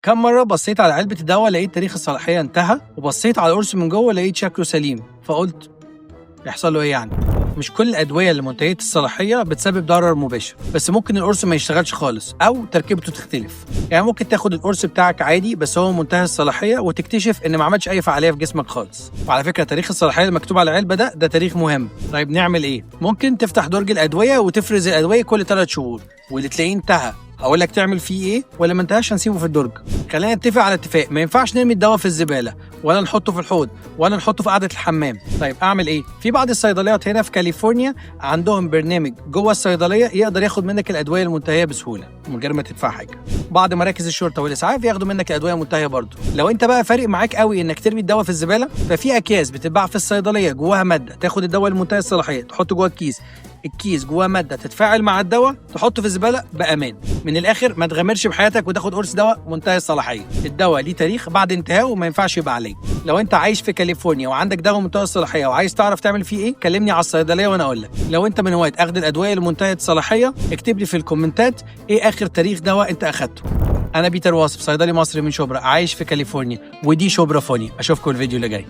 كم مرة بصيت على علبة الدواء لقيت تاريخ الصلاحية انتهى، وبصيت على القرص من جوه لقيت شكله سليم، فقلت يحصل له ايه يعني؟ مش كل الأدوية اللي منتهية الصلاحية بتسبب ضرر مباشر، بس ممكن القرص ما يشتغلش خالص أو تركيبته تختلف. يعني ممكن تاخد القرص بتاعك عادي بس هو منتهي الصلاحية وتكتشف إن ما عملش أي فعالية في جسمك خالص. وعلى فكرة تاريخ الصلاحية المكتوب على العلبة ده تاريخ مهم. طيب نعمل إيه؟ ممكن تفتح درج الأدوية وتفرز الأدوية كل 3 شهور، واللي تلاقيه انتهى هقول لك تعمل فيه ايه، ولا ما انتهاش هنسيبه في الدرج. خلينا نتفق على اتفاق، ما ينفعش نرمي الدواء في الزباله، ولا نحطه في الحوض، ولا نحطه في قعده الحمام. طيب اعمل ايه؟ في بعض الصيدليات هنا في كاليفورنيا عندهم برنامج جوه الصيدليه يقدر ياخد منك الادويه المنتهيه بسهوله من غير ما تدفع حاجه. بعض مراكز الشرطه والاسعاف ياخدوا منك الادويه المنتهيه برضه. لو انت بقى فارق معاك قوي انك ترمي الدواء في الزباله، ففي اكياس بتتباع في الصيدليه جواها ماده تاخد الدواء المنتهي الصلاحيه تحطه جوه الكيس جواه ماده تتفاعل مع الدواء تحطه في الزباله بامان. من الاخر ما تغامرش بحياتك وتاخد قرص دواء منتهي الصلاحيه. الدواء ليه تاريخ بعد انتهائه وما ينفعش يبقى عليه. لو انت عايش في كاليفورنيا وعندك دواء منتهي الصلاحيه وعايز تعرف تعمل فيه ايه، كلمني على الصيدليه وانا اقول لك. لو انت من هواة اخذ الادويه المنتهيه الصلاحيه، اكتب لي في الكومنتات ايه اخر تاريخ دواء انت اخدته. انا بيتر واصف، صيدلي مصري من شبرا، عايش في كاليفورنيا، ودي شبرا فوني. اشوفكم الفيديو اللي جاي.